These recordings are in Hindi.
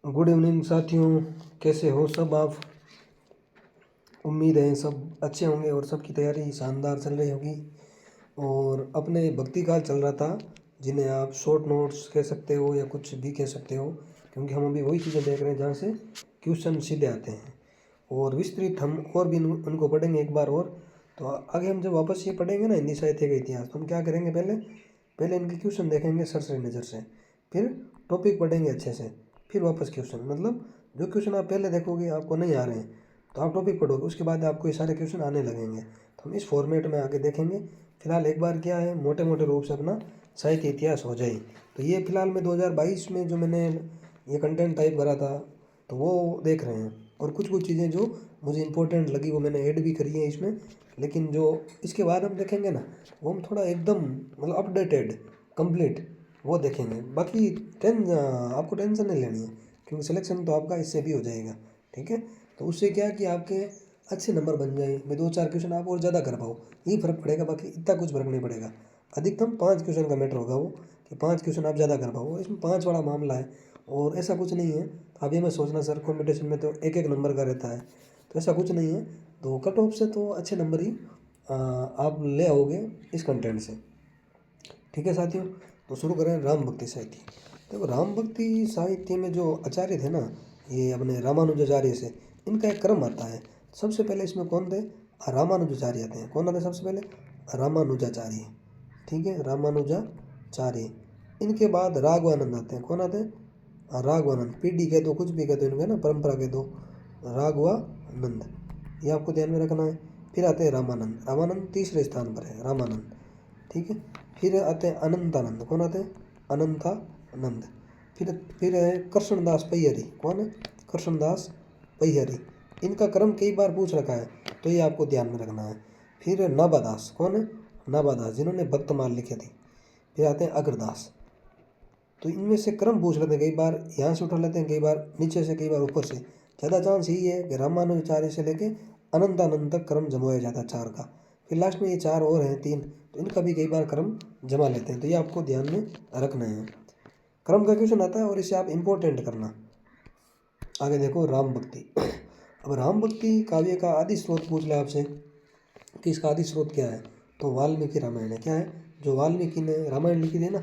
गुड इवनिंग साथियों, कैसे हो सब आप। उम्मीद है सब अच्छे होंगे और सबकी तैयारी शानदार चल रही होगी। और अपने भक्ति काल चल रहा था, जिन्हें आप शॉर्ट नोट्स कह सकते हो या कुछ भी कह सकते हो, क्योंकि हम अभी वही चीज़ें देख रहे हैं जहाँ से क्वेश्चन सीधे आते हैं। और विस्तृत हम और भी उनको पढ़ेंगे एक बार और। तो आगे हम जब वापस ये पढ़ेंगे ना हिंदी साहित्य का इतिहास, तो हम क्या करेंगे, पहले पहले इनके क्वेश्चन देखेंगे सरसरी नज़र से, फिर टॉपिक पढ़ेंगे अच्छे से, फिर वापस क्वेश्चन। मतलब जो क्वेश्चन आप पहले देखोगे आपको नहीं आ रहे हैं तो आप टॉपिक पढ़ोगे, उसके बाद आपको ये सारे क्वेश्चन आने लगेंगे। तो हम इस फॉर्मेट में आगे देखेंगे। फिलहाल एक बार क्या है, मोटे मोटे रूप से अपना साहित्य इतिहास हो जाए। तो ये फिलहाल में 2022 में जो मैंने ये कंटेंट टाइप करा था तो वो देख रहे हैं। और कुछ कुछ चीज़ें जो मुझे इंपॉर्टेंट लगी वो मैंने ऐड भी करी है इसमें। लेकिन जो इसके बाद हम देखेंगे ना, वो हम थोड़ा एकदम मतलब अपडेटेड कंप्लीट वो देखेंगे। बाकी आपको टेंशन नहीं लेनी है, क्योंकि सिलेक्शन तो आपका इससे भी हो जाएगा। ठीक है, तो उससे क्या कि आपके अच्छे नंबर बन जाए, मैं 2-4 क्वेश्चन आप और ज़्यादा कर पाओ, यही फर्क पड़ेगा। बाकी इतना कुछ फर्क नहीं पड़ेगा। अधिकतम 5 क्वेश्चन का मैटर होगा वो, कि 5 क्वेश्चन आप ज़्यादा कर पाओ। इसमें 5 वाला मामला है और ऐसा कुछ नहीं है। तो आप ये मत सोचना सर कॉम्पिटिशन में तो एक एक नंबर का रहता है, तो ऐसा कुछ नहीं है। तो कट ऑफ से तो अच्छे नंबर ही आप ले आओगे इस कंटेंट से। ठीक है साथियों, तो शुरू करें राम भक्ति साहित्य। देखो राम भक्ति साहित्य में जो आचार्य थे ना, ये अपने रामानुजाचार्य से, इनका एक क्रम आता है। सबसे पहले इसमें कौन थे, रामानुजाचार्य आते हैं। कौन आते हैं सबसे पहले, रामानुजाचार्य। ठीक है, रामानुजाचार्य। इनके बाद राघवानंद आते हैं। कौन आते हैं, राघवानंद। पीढ़ी कह दो, कुछ भी कह दो इनका ना, परंपरा कह दो, राघवानंद, ये आपको ध्यान में रखना है। फिर आते हैं रामानंद। रामानंद तीसरे स्थान पर है, रामानंद। ठीक है, फिर आते हैं अनंतानंद। कौन आते हैं, अनंतानंद। फिर है कृष्णदास पय्यरी। कौन है, कृष्णदास पय्यरी। इनका क्रम कई बार पूछ रखा है, तो ये आपको ध्यान में रखना है। फिर नाभादास। कौन है, नाभादास, जिन्होंने भक्तमाल लिखे थे। फिर आते हैं अग्रदास। तो इनमें से क्रम पूछ लेते हैं, कई बार यहाँ से उठा लेते हैं, कई बार नीचे से, कई बार ऊपर से। ज़्यादा चांस यही है कि रामानुजाचार्य से लेके अनंतानंद तक क्रम जमाया जाता है 4 का। फिर लास्ट में ये 4 और हैं 3, तो इनका भी कई बार क्रम जमा लेते हैं। तो ये आपको ध्यान में रखना है। क्रम का क्वेश्चन आता है और इसे आप इम्पोर्टेंट करना। आगे देखो राम भक्ति। अब राम भक्ति काव्य का आदि स्रोत पूछ ले आपसे कि इसका आदि स्रोत क्या है, तो वाल्मीकि रामायण है। क्या है, जो वाल्मीकि ने रामायण लिखी थी ना,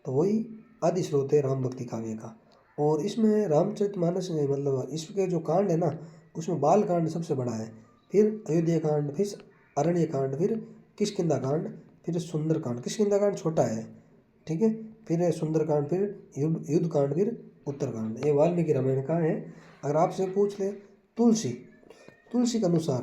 तो वही आदि स्रोत है राम भक्ति काव्य का। और इसमें रामचरितमानस में मतलब इसके जो कांड है ना, उसमें बाल कांड सबसे बड़ा है। फिर अयोध्या कांड, फिर अरण्य कांड, फिर किष्किंधा कांड, फिर सुंदर कांड। किष्किंधा कांड छोटा है, ठीक है। फिर है सुंदर कांड, फिर युद्ध कांड, फिर उत्तर कांड। ये वाल्मीकि रामायण का है। अगर आपसे पूछ ले तुलसी, तुलसी के अनुसार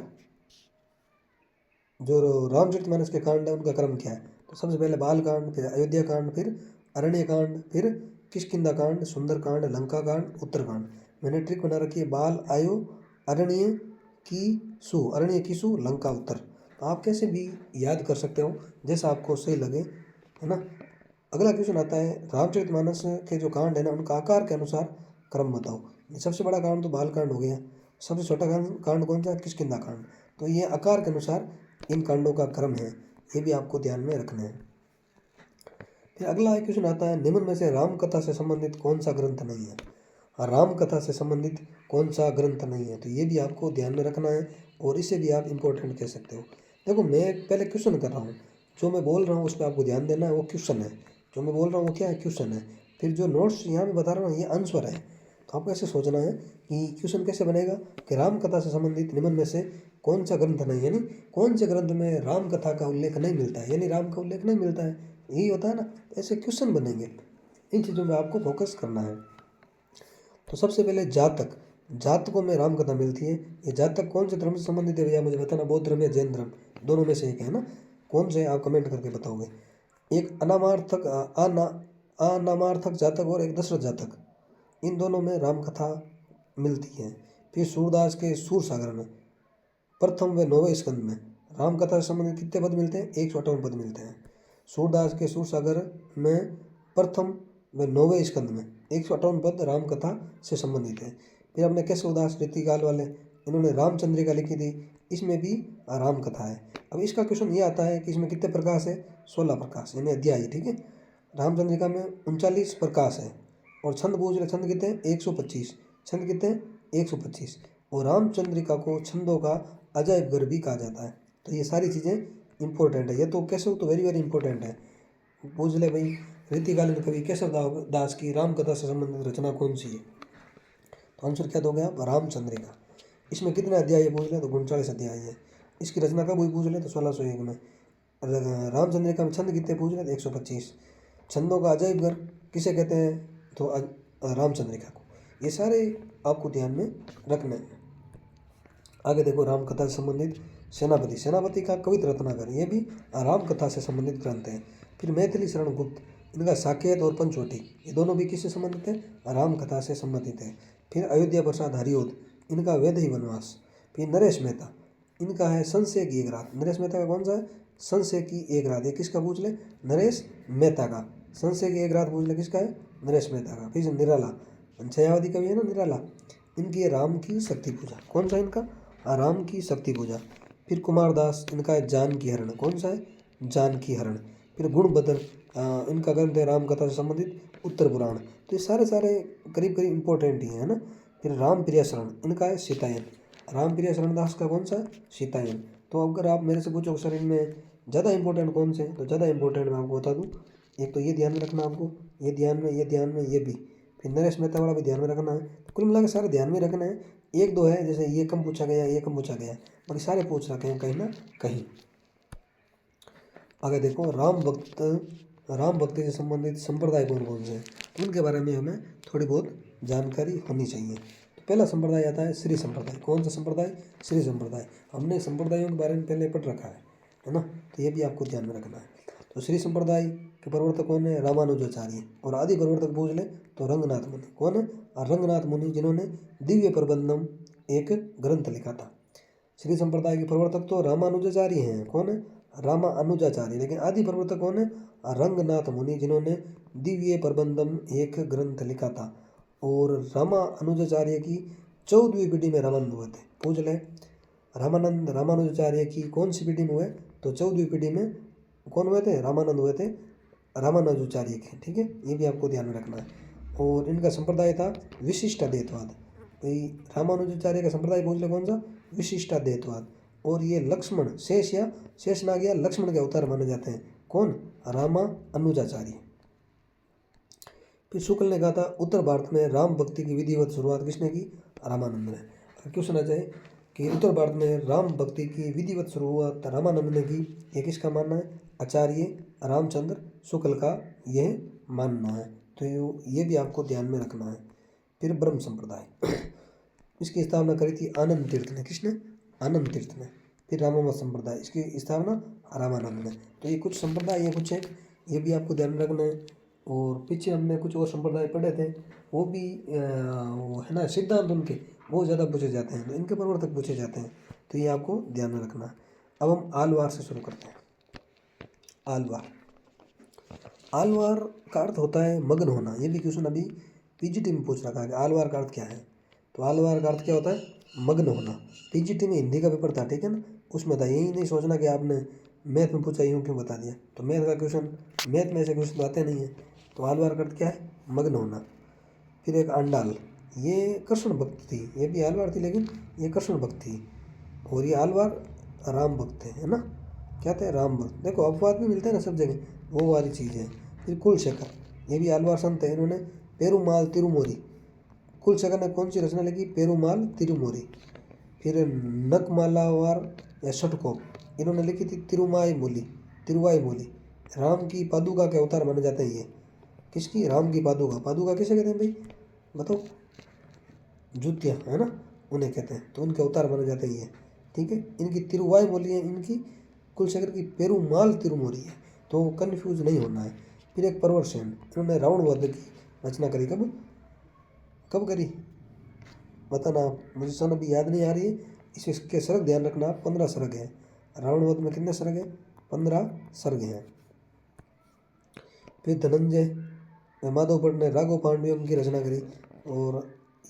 जो रामचरितमानस के कांड है उनका क्रम क्या है, तो सबसे पहले बाल कांड, फिर अयोध्या कांड, फिर अरण्य कांड, फिर किष्किंधा कांड, सुंदर कांड, लंका कांड, उत्तर कांड। मैंने ट्रिक बना रखी है, बाल आयो, अरण्य की सु, अरण्य की सु, लंका उत्तर। तो आप कैसे भी याद कर सकते हो, जैसा आपको सही लगे, है ना। अगला क्वेश्चन आता है, रामचरितमानस के जो कांड है ना, उनका आकार के अनुसार क्रम बताओ। सबसे बड़ा कांड तो बाल कांड हो गया, सबसे छोटा कांड कौन सा, किष्किंधा कांड। तो ये आकार के अनुसार इन कांडों का क्रम है, ये भी आपको ध्यान में रखना है। फिर अगला क्वेश्चन आता है, निम्न में से राम कथा से संबंधित कौन सा ग्रंथ नहीं है। राम कथा से संबंधित कौन सा ग्रंथ नहीं है, तो ये भी आपको ध्यान में रखना है और इसे भी आप इम्पोर्टेंट कह सकते हो। देखो मैं पहले क्वेश्चन कर रहा हूँ, जो मैं बोल रहा हूँ उस पर आपको ध्यान देना है, वो क्वेश्चन है। जो मैं बोल रहा हूँ वो क्या है, क्वेश्चन है। फिर जो नोट्स यहाँ मैं बता रहा हूँ ये आंसर है। तो आपको ऐसे सोचना है कि क्वेश्चन कैसे बनेगा, कि राम कथा से संबंधित निम्न में से कौन सा ग्रंथ नहीं, यानी कौन से ग्रंथ में राम कथा का उल्लेख नहीं मिलता है, यानी राम का उल्लेख नहीं मिलता है, यही होता है ना। ऐसे क्वेश्चन बनेंगे, इन चीज़ों में आपको फोकस करना है। तो सबसे पहले जातक, जातकों में राम कथा मिलती है। ये जातक कौन से धर्म से संबंधित है भैया, मुझे बताना। बौद्ध धर्म या जैन धर्म, दोनों में से एक है ना, कौन से आप कमेंट करके बताओगे। एक अनामार्थक अनामार्थक जातक और एक दशरथ जातक, इन दोनों में राम कथा मिलती है। फिर सूरदास के सूर सागर में प्रथम व 9वें स्कंद में राम कथा से संबंधित कितने पद मिलते हैं, 158 पद मिलते हैं। सूरदास के सूर सागर में प्रथम व 9वें स्कंद में 158 पद राम कथा से संबंधित है। फिर अपने केशवदास रीतिकाल वाले, इन्होंने रामचंद्रिका लिखी थी, इसमें भी राम कथा है। अब इसका क्वेश्चन ये आता है कि इसमें कितने प्रकाश है, 16 प्रकाश यानी अध्याय, ठीक है। रामचंद्रिका में 39 प्रकाश है, और छंद पूछ रहे, छंद कितने हैं 125, छंद कितने हैं 125। और रामचंद्रिका को छंदों का अजायब घर भी कहा जाता है। तो ये सारी चीज़ें इंपॉर्टेंट है, ये तो केशव तो वेरी वेरी इंपॉर्टेंट है। पूछ ले भाई रीतिकालीन कवि केशव दास की रामकथा से संबंधित रचना कौन सी है, तो आंसर क्या दोगे आप, रामचंद्रिका। इसमें कितने अध्याय है पूछ ले तो 39 अध्याय है। इसकी रचना कब हुई पूछ ले तो 1601 में। रामचंद्रिका में छंद कितने पूछ ले तो 125। छंदों का अजायब घर किसे कहते हैं तो रामचंद्रिका को। ये सारे आपको ध्यान में रखना है। आगे देखो रामकथा से संबंधित सेनापति, सेनापति का कवित रत्नाकर, ये भी रामकथा से संबंधित ग्रंथ है। फिर मैथिली शरण गुप्त, इनका साकेत और पंचवटी, ये दोनों भी किससे संबंधित है, रामकथा से संबंधित है। फिर अयोध्या प्रसाद हरिओद, इनका वैदेही वनवास। फिर नरेश मेहता, इनका है संशय की एक रात। नरेश मेहता का कौन सा है, संशय की एक रात। ये किसका पूछ ले, नरेश मेहता का। संशय की एक रात पूछ ले किसका है, नरेश मेहता का। फिर निराला, छयावती कवि है ना निराला, इनकी है राम की शक्ति पूजा। कौन सा इनका, राम की शक्ति पूजा। फिर कुमारदास, इनका है जानकी हरण। कौन सा है, जानकी हरण। फिर गुणभद्र, इनका ग्रंथ है रामकथा से संबंधित उत्तर पुराण। तो ये सारे सारे करीब करीब इंपॉर्टेंट ही है ना। फिर राम प्रिय शरण, इनका है सीतायन। राम प्रिय शरण दास का कौन सा है, सीतायन। तो अगर आप मेरे से पूछो सर इनमें ज़्यादा इंपॉर्टेंट कौन से, तो ज़्यादा इंपॉर्टेंट मैं आपको बता दूँ, एक तो ये ध्यान में रखना आपको, ये ध्यान में, ये ध्यान में, ये भी। फिर नरेश मेहता वाला भी ध्यान में रखना है। तो कुल मिला के सारे ध्यान में रखना है। एक दो है जैसे ये कम पूछा गया, ये कम पूछा गया, बाकी सारे पूछ रखे हैं कहीं ना कहीं। आगे देखो राम भक्ति से संबंधित संप्रदाय कौन कौन से हैं, तो उनके बारे में हमें थोड़ी बहुत जानकारी होनी चाहिए। तो पहला संप्रदाय आता है श्री संप्रदाय। कौन सा संप्रदाय, श्री संप्रदाय। हमने संप्रदायों के बारे में पहले पढ़ रखा है ना, तो ये भी आपको ध्यान में रखना है। तो श्री संप्रदाय के प्रवर्तक कौन है, रामानुजाचार्य। और आदि प्रवर्तक पूछ ले तो रंगनाथ मुनि। कौन है, रंगनाथ मुनि, जिन्होंने दिव्य प्रबंधम एक ग्रंथ लिखा था। श्री संप्रदाय के प्रवर्तक तो रामानुजाचार्य हैं। कौन है, रामानुजाचार्य। लेकिन आदि प्रवर्तक कौन है, रंगनाथ मुनि, जिन्होंने दिव्य प्रबंधम एक ग्रंथ लिखा था। और रामानुजाचार्य की 14वीं पीढ़ी में रामानंद हुए थे। पूछ ले रामानुजाचार्य की कौन सी पीढ़ी में हुए, तो 14वीं पीढ़ी में कौन हुए थे, रामानंद हुए थे, रामानुजाचार्य के। ठीक है, ये भी आपको ध्यान में रखना है। और इनका संप्रदाय था विशिष्टाद्वैतवाद। रामानुजाचार्य का संप्रदाय पूछ ले कौन सा, विशिष्टाद्वैतवाद। और ये लक्ष्मण शेष या शेषनाग या लक्ष्मण के अवतार माने जाते हैं। कौन, रामानुजाचार्य। फिर शुक्ल ने कहा था उत्तर भारत में राम भक्ति की विधिवत शुरुआत किसने की, रामानंद ने। क्यों सुना जाए कि उत्तर भारत में राम भक्ति की विधिवत शुरुआत रामानंद ने की, ये किसका मानना है, आचार्य रामचंद्र शुक्ल का यह मानना है। तो ये भी आपको ध्यान में रखना है। फिर ब्रह्म संप्रदाय, इसकी स्थापना करी थी आनंद तीर्थ ने। किसने, आनंद तीर्थ ने। फिर रामावत संप्रदाय, इसकी स्थापना रामानंद ने। तो ये कुछ संप्रदाय ये कुछ है, ये भी आपको ध्यान में रखना है। और पीछे हमने कुछ और संप्रदाय पढ़े थे, वो भी वो है ना सिद्धांत उनके वो ज़्यादा पूछे जाते हैं, तो इनके प्रवर्तक पूछे जाते हैं। तो ये आपको ध्यान में रखना है। अब हम आलवार से शुरू करते हैं। आलवार, आलवार का अर्थ होता है मग्न होना। ये भी क्वेश्चन अभी पीजीटी में पूछ रखा है कि आलवार का अर्थ क्या है। तो आलवार का अर्थ क्या होता है, मग्न होना। पीजीटी में हिंदी का पेपर था, ठीक है ना, उसमें था। यही नहीं सोचना कि आपने मैथ में पूछा यूँ क्यों बता दिया। तो मैथ का क्वेश्चन, मैथ में ऐसे क्वेश्चन आते नहीं है। तो आलवार का अर्थ क्या है, मग्न होना। फिर एक आंडाल, ये कृष्ण भक्त थी। ये भी आलवार थी लेकिन ये कृष्ण भक्त थी। और ये आलवार राम भक्त है ना, क्या थे, राम भक्त। देखो अपवाद भी मिलते हैं ना सब जगह, वो वाली चीज़ है। फिर कुलशेखर, ये भी आलवार संत है। इन्होंने पेरुमाल तिरुमोरी, कुलशेखर ने कौन सी रचना लिखी, पेरुमाल तिरुमोरी। फिर नकमालावार या षटकोप, इन्होंने लिखी थी तिरुवाई मोली। राम की पादुका के अवतार माने जाते हैं ये। किसकी, राम की पादुका। पादुका किसे कहते हैं भाई बताओ, जूतियाँ है ना, उन्हें कहते हैं। तो उनके अवतार माने जाते हैं ये। ठीक है, इनकी तिरुवाई मोली है, इनकी कुलशेखर की पेरुमाल तिरुमोरी है। तो कन्फ्यूज नहीं होना है। फिर एक परवर सेन, इन्होंने रावण वध की रचना करी। कब करी बताना, मुझे सन अभी याद नहीं आ रही है। इसके सर्ग ध्यान रखना, 15 सर्ग है। रावण वध में कितने सर्ग है, 15 सर्ग हैं। फिर धनंजय माधव भट्ट ने राघव पांडुयम की रचना करी। और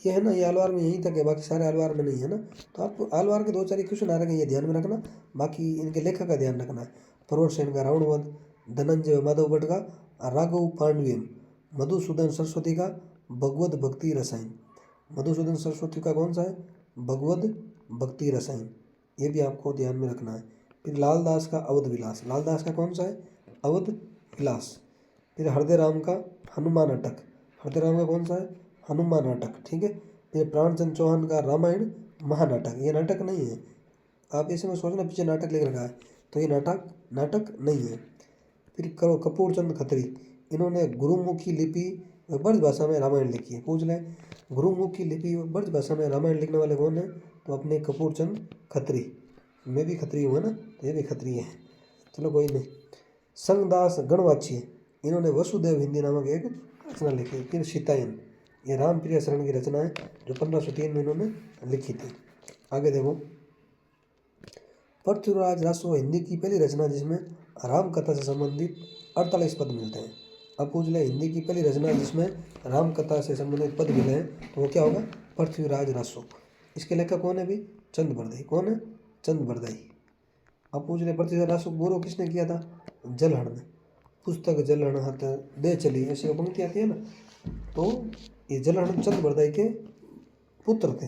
ये है ना, ये आलवार में यहीं तक है, बाकी सारे आलवार में नहीं है ना। तो आपको आलवार के 2-4 क्वेश्चन आ रहे हैं, ये ध्यान में रखना। बाकी इनके लेखक का ध्यान रखना है। परवर सेन का रावण वध, धनंजय माधव भट्ट का राघव पांडुयम, मधुसूदन सरस्वती का भगवत भक्ति रसायन। मधुसूदन सरस्वती का कौन सा है? भगवत भक्ति रसायन। ये भी आपको ध्यान में रखना है। फिर लालदास का अवध विलास। लालदास का कौन सा है? अवध विलास। फिर हृदय राम का हनुमान नाटक। हृदय राम का कौन सा है? हनुमान नाटक। ठीक है। फिर प्राणचंद चौहान का रामायण महानाटक। ये नाटक नहीं है, आप ऐसे में सोचना पीछे नाटक लिख रखा है, तो ये नाटक नहीं है। फिर करो कपूर चंद खत्री, इन्होंने गुरुमुखी लिपि व ब्रज भाषा में रामायण लिखी है। पूछ लें, गुरुमुखी लिपि व ब्रज भाषा में रामायण लिखने वाले कौन है? तो अपने कपूर चंद खत्री। मैं भी खत्री हूँ ना, तो ये भी खत्री है। चलो कोई नहीं। संगदास गणवाच्य, इन्होंने वसुदेव हिंदी नामक एक रचना लिखी। फिर सीतायन, ये रामप्रिय शरण की रचना है जो 1503 में इन्होंने लिखी थी। आगे देखो, पृथ्वीराज रासो हिंदी की पहली रचना जिसमें राम कथा से संबंधित 48 पद मिलते हैं। अब पूछ ले, हिंदी की पहली रचना जिसमें राम कथा से संबंधित पद मिले हैं तो वो क्या होगा? पृथ्वीराज रासो। इसके लेखक कौन है भी? चंद बरदई। कौन है? चंद बरदई। अब पूछ ले, पृथ्वीराज रासो बोरो किसने किया था? जलहण ने। पुस्तक जलहण हाथ दे चली, ऐसी पंक्ति आती है ना, तो ये जलहण चंद बरदई के पुत्र थे।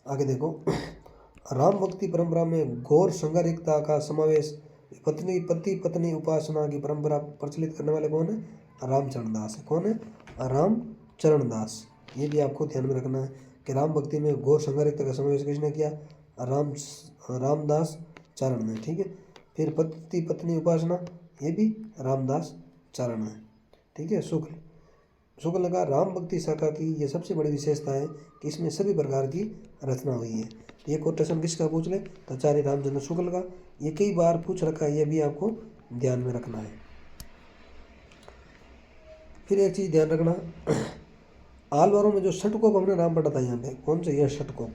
आगे देखो, राम भक्ति परंपरा में घोर संगारिकता का समावेश, पति पत्नी उपासना की परंपरा प्रचलित करने वाले कौन है? रामचरण दास है। कौन है? रामचरण दास। ये भी आपको ध्यान में रखना है कि राम भक्ति में घोर संगारिकता का समावेश किसने किया? रामदास चारण ने। ठीक है। फिर पति पत्नी उपासना, ये भी रामदास चारण है। ठीक है। शुक्ल का राम भक्ति शाखा की ये सबसे बड़ी विशेषता है कि इसमें सभी प्रकार की रचना हुई है। ये कोटेशन किसका पूछ ले? तो आचार्य रामचंद्र शुक्ल का। ये कई बार पूछ रखा है, ये भी आपको ध्यान में रखना है। फिर एक चीज ध्यान रखना, आलवारों में जो षटकोप हमने नाम पढ़ा था यहाँ पे, कौन सा? यह षटकोप,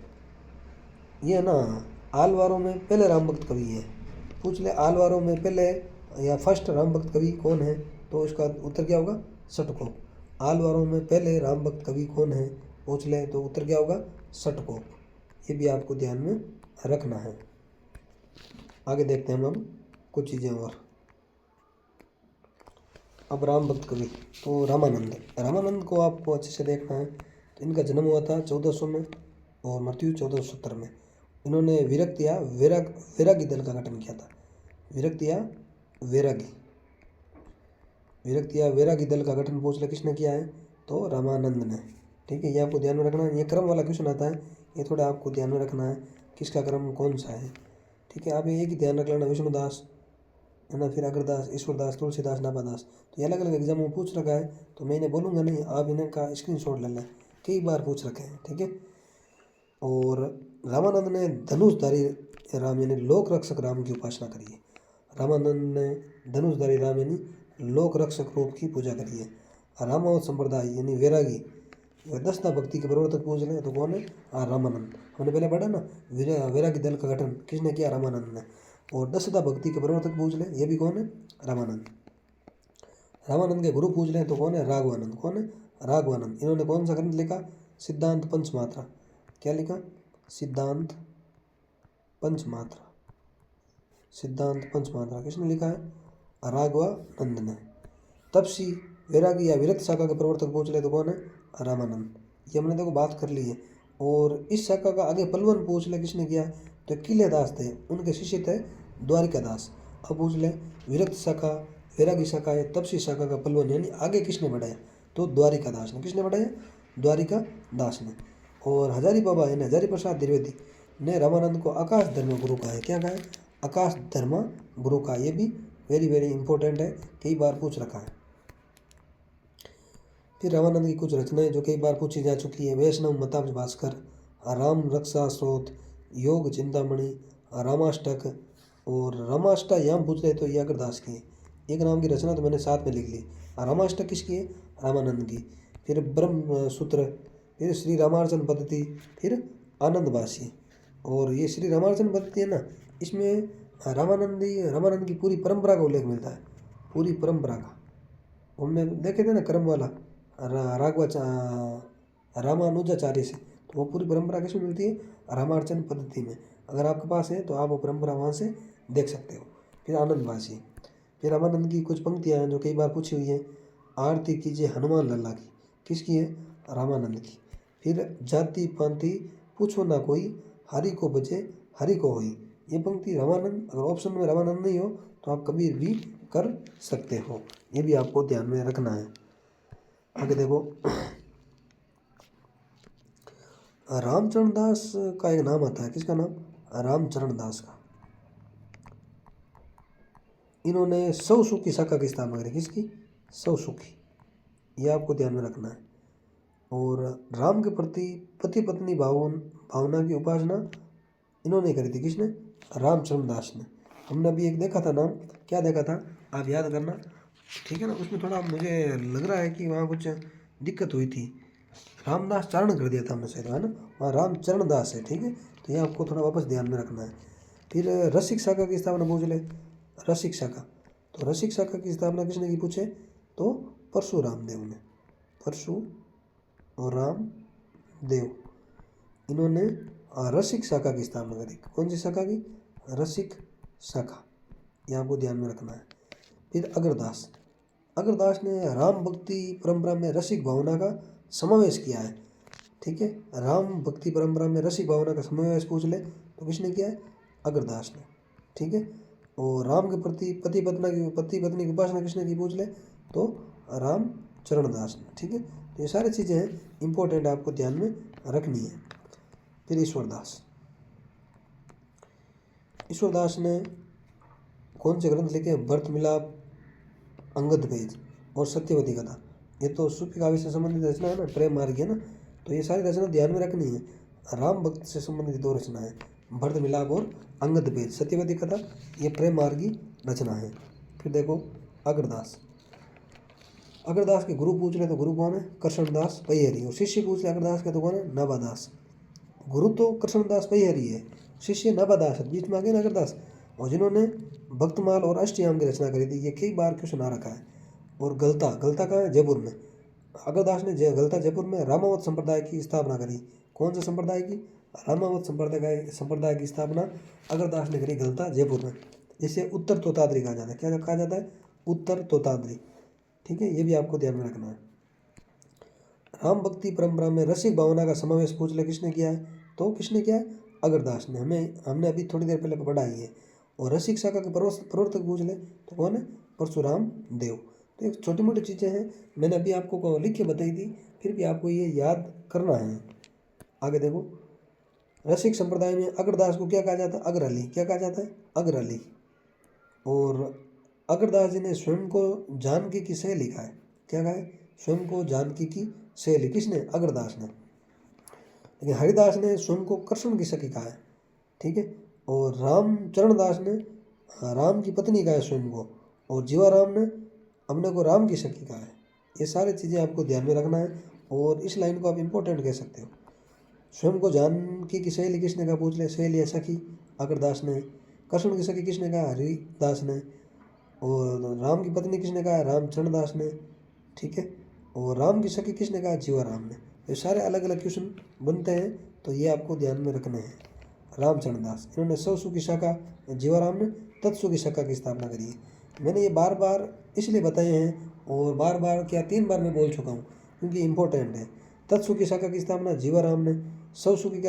ये है ना, आलवारों में पहले राम भक्त कवि है। पूछ ले, आलवारों में पहले या फर्स्ट राम भक्त कवि कौन है? तो इसका उत्तर क्या होगा? षटकोप। आलवारों में पहले राम भक्त कवि कौन है? पूछ ले, तो उत्तर क्या होगा? षटकोप। ये भी आपको ध्यान में रखना है। आगे देखते हैं हम अब कुछ चीज़ें और। अब राम भक्त कवि तो रामानंद को आपको अच्छे से देखना है। तो इनका जन्म हुआ था 1400 में और मृत्यु 1470 में। इन्होंने विरक्त या वैरागी दल का गठन किया था। विरक्त या वैरागी दल का गठन पूछ ले किसने किया है? तो रामानंद ने। ठीक है। ये आपको ध्यान में रखना है। ये क्रम वाला क्वेश्चन आता है, ये थोड़ा आपको ध्यान में रखना है, किसका क्रम कौन सा है। ठीक है। आप एक ही ध्यान रख लेना, विष्णुदास है ना, फिर अग्रदास, ईश्वरदास, तुलसीदास, नाभादास। तो ये अलग अलग एग्जाम में पूछ रखा है, तो मैं इन्हें बोलूँगा नहीं, आप इन्हें का स्क्रीनशॉट ले लें, कई बार पूछ रखे हैं। ठीक है। और रामानंद ने धनुषधारी राम यानी लोक रक्षक राम की उपासना करी है। रामानंद ने धनुषधारी राम यानी लोक रक्षक रूप की पूजा करी है। रामावत संप्रदाय यानी वैरागी दसना भक्ति के प्रवर्तक पूछ लें तो कौन है? रामानंद। हमने पहले पढ़ा ना, वैरागी दल का गठन किसने किया? रामानंद ने। और दसदा भक्ति के प्रवर्तक पूछ लें, ये भी कौन है? रामानंद। रामानंद के गुरु पूछ लें तो कौन है? राघवानंद। कौन है? राघवानंद। इन्होंने कौन सा ग्रंथ लिखा? सिद्धांत पंचमात्रा। क्या लिखा? सिद्धांत पंचमात्रा किसने लिखा है? राघवानंद ने। तपसी वैरागी या विरक्त शाखा के प्रवर्तक पूछ ले तो कौन है? रामानंद। ये हमने देखो बात कर ली है। और इस शाखा का आगे पलवन पूछ ले किसने किया? तो किलेदास थे, उनके शिष्य थे द्वारिकादास। अब पूछ ले, विरक्त शाखा, वैरागी शाखा या तपसी शाखा का पलवन यानी आगे किसने बढ़ाया? तो द्वारिकादास ने। किसने बढ़ाया? द्वारिकादास ने। और हजारी बाबा यानी हजारी प्रसाद द्विवेदी ने रामानंद को आकाश धर्म गुरु कहा है। क्या कहा है? आकाश धर्म गुरु का। ये भी वेरी वेरी इंपॉर्टेंट है, कई बार पूछ रखा है। फिर रामानंद की कुछ रचनाएं जो कई बार पूछी जा चुकी है, वैष्णव मताब्ज भास्कर, राम रक्षा स्रोत, योग चिंतामणि, रामाष्टक। और रामाष्टयाम पूछ रहे तो ये अग्रदास की है। एक नाम की रचना तो मैंने साथ में लिख ली। रामाष्टक किसकी है? रामानंद की। फिर ब्रह्म सूत्र, फिर श्री रामार्चन पद्धति, फिर आनंदवासी। और ये श्री रामार्चन पद्धति है ना, इसमें रामानंद की पूरी परंपरा का उल्लेख मिलता है, पूरी परंपरा का। हमने देखे थे ना क्रम वाला रामानुजाचार्य से, तो वो पूरी परंपरा किसमें मिलती है? रामार्चन पद्धति में। अगर आपके पास है तो आप वो परंपरा वहाँ से देख सकते हो। फिर आनंदवासी। फिर रामानंद की कुछ पंक्तियाँ हैं जो कई बार पूछी हुई हैं। आरती कीजिए हनुमान लल्ला की। किसकी है? रामानंद की। फिर जाति पांति पूछो ना कोई, हरि को बचे हरि को होई। ये पंक्ति रामानंद, अगर ऑप्शन में रामानंद नहीं हो तो आप कबीर भी कर सकते हो, ये भी आपको ध्यान में रखना है। आगे देखो, रामचरण दास का एक नाम आता है, किसका नाम? रामचरण दास का। इन्होंने सौ सुखी शाखा की स्थापना करी, किसकी? सौ सुखी, ये आपको ध्यान में रखना है। और राम के प्रति पति पत्नी भावना की उपासना इन्होंने करी थी, किसने? रामचरण दास ने। हमने अभी एक देखा था नाम, क्या देखा था आप याद करना, ठीक है ना? उसमें थोड़ा मुझे लग रहा है कि वहाँ कुछ दिक्कत हुई थी, रामदास चारण कर दिया था हमने शायद, है ना? वहाँ रामचरण दास है, ठीक है? तो ये आपको थोड़ा वापस ध्यान में रखना है। फिर रसिक शाखा की स्थापना पूछ ले, रसिक शाखा, तो रसिक शाखा की स्थापना किसने की पूछे? तो परशुराम देव ने, परशुराम देव, इन्होंने रसिक शाखा की स्थापना करी। कौन सी शाखा की? रसिक शाखा, ये आपको ध्यान में रखना है। फिर अग्रदास, अग्रदास ने राम भक्ति परंपरा में रसिक भावना का समावेश किया है, ठीक है? राम भक्ति परंपरा में रसिक भावना का समावेश पूछ ले तो किसने किया है? अग्रदास ने, ठीक है? और राम के प्रति पति पत्नी की उपासना किसने की पूछ ले तो रामचरण दास ने, ठीक है? तो ये सारी चीज़ें हैं इंपॉर्टेंट, आपको ध्यान में रखनी है। फिर ईश्वरदास, ईश्वरदास ने कौन से ग्रंथ लिखे? भरत मिलाप, अंगद भेद और सत्यवती कथा। ये तो सूफी काव्य से संबंधित रचना है ना, प्रेम मार्ग है ना, तो ये सारी रचना ध्यान में रखनी है। राम भक्त से संबंधित दो रचना है, भरत मिलाप और अंगद भेद। सत्यवती कथा ये प्रेम मार्गी रचना है। फिर देखो अग्रदास, अग्रदास के गुरु पूछ ले तो गुरु कौन है? कृष्णदास पैहरी। और शिष्य पूछ ले अग्रदास के तो कौन है? नाभादास। गुरु तो कृष्णदास पैहरी है, शिष्य नाभादास है, बीच में आ गए ना अग्रदास। और जिन्होंने भक्तमाल और अष्टयाम की रचना करी थी, ये कई बार क्वेश्चन आ रखा है। और गलता, गलता कहाँ है? जयपुर में। अग्रदास ने गलता जयपुर में रामावत संप्रदाय की स्थापना करी। कौन से संप्रदाय की? रामावत संप्रदाय की स्थापना अग्रदास ने करी गलता जयपुर में, जिसे उत्तर तोताद्री कहा जाता है। क्या कहा जाता है? उत्तर तोताद्री, ठीक है? ये भी आपको ध्यान में रखना है। राम भक्ति परंपरा में रसिक भावना का समावेश पूछ ले किसने किया है? तो किसने किया है? अग्रदास ने। हमने अभी थोड़ी देर पहले पढ़ा ही है। और रसिक शाखा के प्रवर्तक पूछ ले तो कौन है? परशुराम देव। तो एक छोटी मोटी चीज़ें हैं, मैंने अभी आपको लिख के बताई थी, फिर भी आपको ये याद करना है। आगे देखो, रसिक संप्रदाय में अग्रदास को क्या कहा जाता है? अग्रअली। क्या कहा जाता है? अग्रअली। और अग्रदास जी ने स्वयं को जानकी की सहेली लिखा है। क्या कहा है? स्वयं को जानकी की सहेली। किसने? अग्रदास ने। लेकिन हरिदास ने स्वयं को कृष्ण की सखी कहा है, ठीक है? और रामचरण दास ने राम की पत्नी कहा है स्वयं को। और जीवाराम ने अपने को राम की सखी कहा है। ये सारी चीज़ें आपको ध्यान में रखना है। और इस लाइन को आप इम्पोर्टेंट कह सकते हो। स्वयं को जानकी की सहेली किसने कहा? पूछ ले। सहेली है सखी, अग्रदास ने। कृष्ण की सखी किसने कहा? हरिदास ने। और राम की पत्नी किसने कहा? रामचरण दास ने, ठीक है? और राम की सखी किसने कहा? जीवाराम ने। ये सारे अलग अलग क्वेश्चन बनते हैं, तो ये आपको ध्यान में रखने हैं। रामचरण दास, इन्होंने सौ की शाखा, जीवाराम ने तत्सु की शाखा की स्थापना करी है। मैंने ये बार बार इसलिए बताए हैं, और बार बार क्या 3 बार मैं बोल चुका हूँ, क्योंकि इम्पोर्टेंट है। तत्सु की शाखा की स्थापना जीवाराम ने, सौ की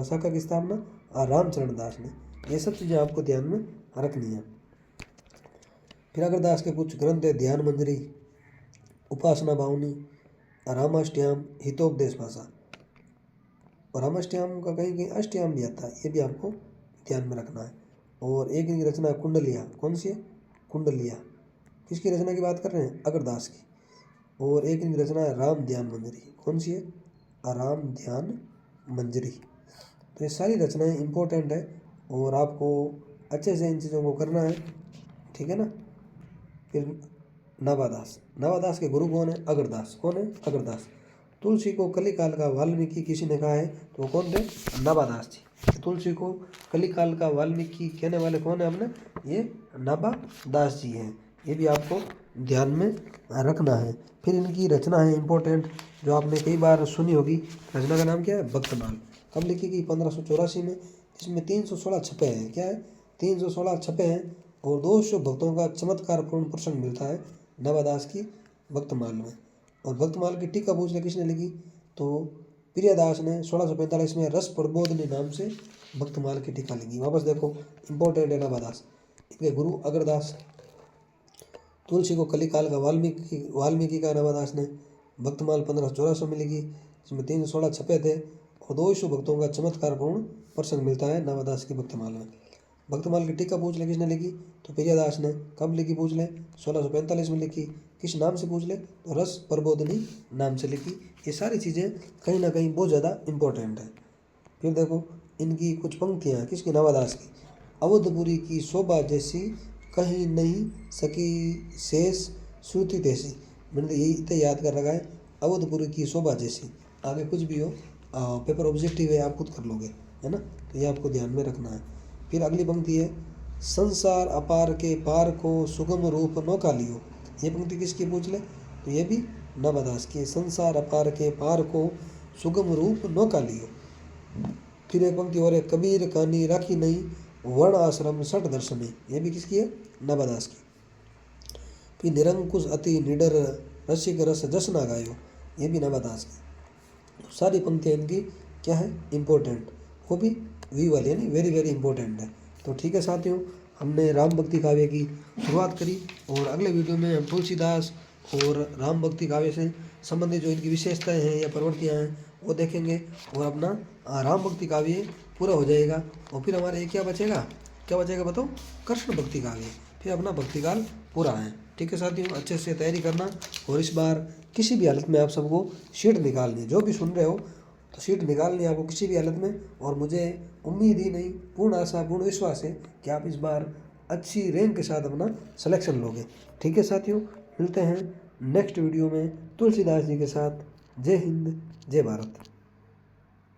शाखा की स्थापना रामचरण दास ने। ये सब चीज़ें आपको ध्यान में रखनी है। फिर अग्रदास के कुछ ग्रंथ है, ध्यान मंजरी, उपासना भावनी, रामाष्टयाम, हितोपदेश भाषा। और रामाष्टयाम का कहीं कहीं अष्टयाम भी आता है, ये भी आपको ध्यान में रखना है। और एक इनकी रचना है कुंडलिया। कौन सी है? कुंडलिया। किसकी रचना की बात कर रहे हैं? अग्रदास की। और एक इनकी रचना है राम ध्यान मंजरी। कौन सी है? राम ध्यान मंजरी। तो ये सारी रचनाएं इंपॉर्टेंट है, और आपको अच्छे से इन चीज़ों को करना है, ठीक है ना? फिर नाभादास, नाभादास के गुरु कौन है? अग्रदास। कौन है? अग्रदास। तुलसी को कलिकाल का वाल्मीकि किसी ने कहा है, तो कौन थे? नाभादास जी। तुलसी को कलिकाल का वाल्मीकि कहने वाले कौन है? हमने ये नाभादास जी हैं। ये भी आपको ध्यान में रखना है। फिर इनकी रचना है इंपॉर्टेंट, जो आपने कई बार सुनी होगी। रचना का नाम क्या है? भक्तमाल। कब लिखी गई? 1584 में। इसमें 316 छपे हैं। क्या है? 316 छपे हैं। और 200 भक्तों का चमत्कारपूर्ण प्रसंग मिलता है नाभादास की भक्तमाल में। और भक्तमाल की टीका पूछ ले किसने लिखी, तो प्रियदास ने 1645 में रस प्रबोधनी नाम से भक्तमाल की टीका लिखी। वापस देखो इंपॉर्टेंट है नवादास। इनके गुरु अग्रदास, तुलसी को कलिकाल का वाल्मीकि का नवादास ने। भक्तमाल 1584 में लिखी, इसमें 316 छपे थे और 200 भक्तों का चमत्कारपूर्ण प्रसंग मिलता है नवादास की भक्तमाल में। भक्तमाल की टीका पूछ ले किसने लिखी, तो प्रियदास ने। कब लिखी पूछ ले, 1645 में लिखी। किस नाम से पूछ ले, तो रस प्रबोधनी नाम से लिखी। ये सारी चीज़ें कहीं ना कहीं बहुत ज़्यादा इम्पोर्टेंट है। फिर देखो इनकी कुछ पंक्तियाँ हैं, किसकी, नवादास की। अवधपुरी की शोभा जैसी कहीं नहीं सकी शेष श्रुति तैसी। मैंने यही इतना याद कर रखा है, अवधपुरी की शोभा जैसी। आगे कुछ भी हो, पेपर ऑब्जेक्टिव है, आप खुद कर लोगे, है ना, तो ये आपको ध्यान में रखना है। फिर अगली पंक्ति है, संसार अपार के पार को सुगम रूप नौका लियो। ये पंक्ति किसकी पूछ ले, तो ये भी नवादास की। संसार अपार के पार को सुगम रूप नौका लियो। फिर एक पंक्ति और है, कबीर कानी राखी नहीं वर्ण आश्रम सठ दर्शनी। ये भी किसकी है, नवादास की। फिर निरंकुश अति निडर रसिक रस जसना गायो। ये भी नवादास की। सारी पंक्तियाँ इनकी क्या है, इम्पोर्टेंट, वो भी वी वाली यानी वेरी वेरी इंपॉर्टेंट है। तो ठीक है साथियों, हमने राम भक्ति काव्य की शुरुआत करी और अगले वीडियो में हम तुलसीदास और राम भक्ति काव्य से संबंधित जो इनकी विशेषताएं हैं या प्रवृत्तियाँ हैं वो देखेंगे और अपना राम भक्ति काव्य पूरा हो जाएगा। और फिर हमारे ये क्या बचेगा बताओ, कृष्ण भक्ति काव्य। फिर अपना भक्तिकाल पूरा है। ठीक है साथियों, अच्छे से तैयारी करना। और इस बार किसी भी हालत में आप सबको सीट निकालनी है, जो भी सुन रहे हो तो सीट निकालनी है आपको किसी भी हालत में। और मुझे उम्मीद ही नहीं, पूर्ण आशा पूर्ण विश्वास है कि आप इस बार अच्छी रैंक के साथ अपना सिलेक्शन लोगे। ठीक है साथियों, मिलते हैं नेक्स्ट वीडियो में तुलसीदास जी के साथ। जय हिंद, जय भारत।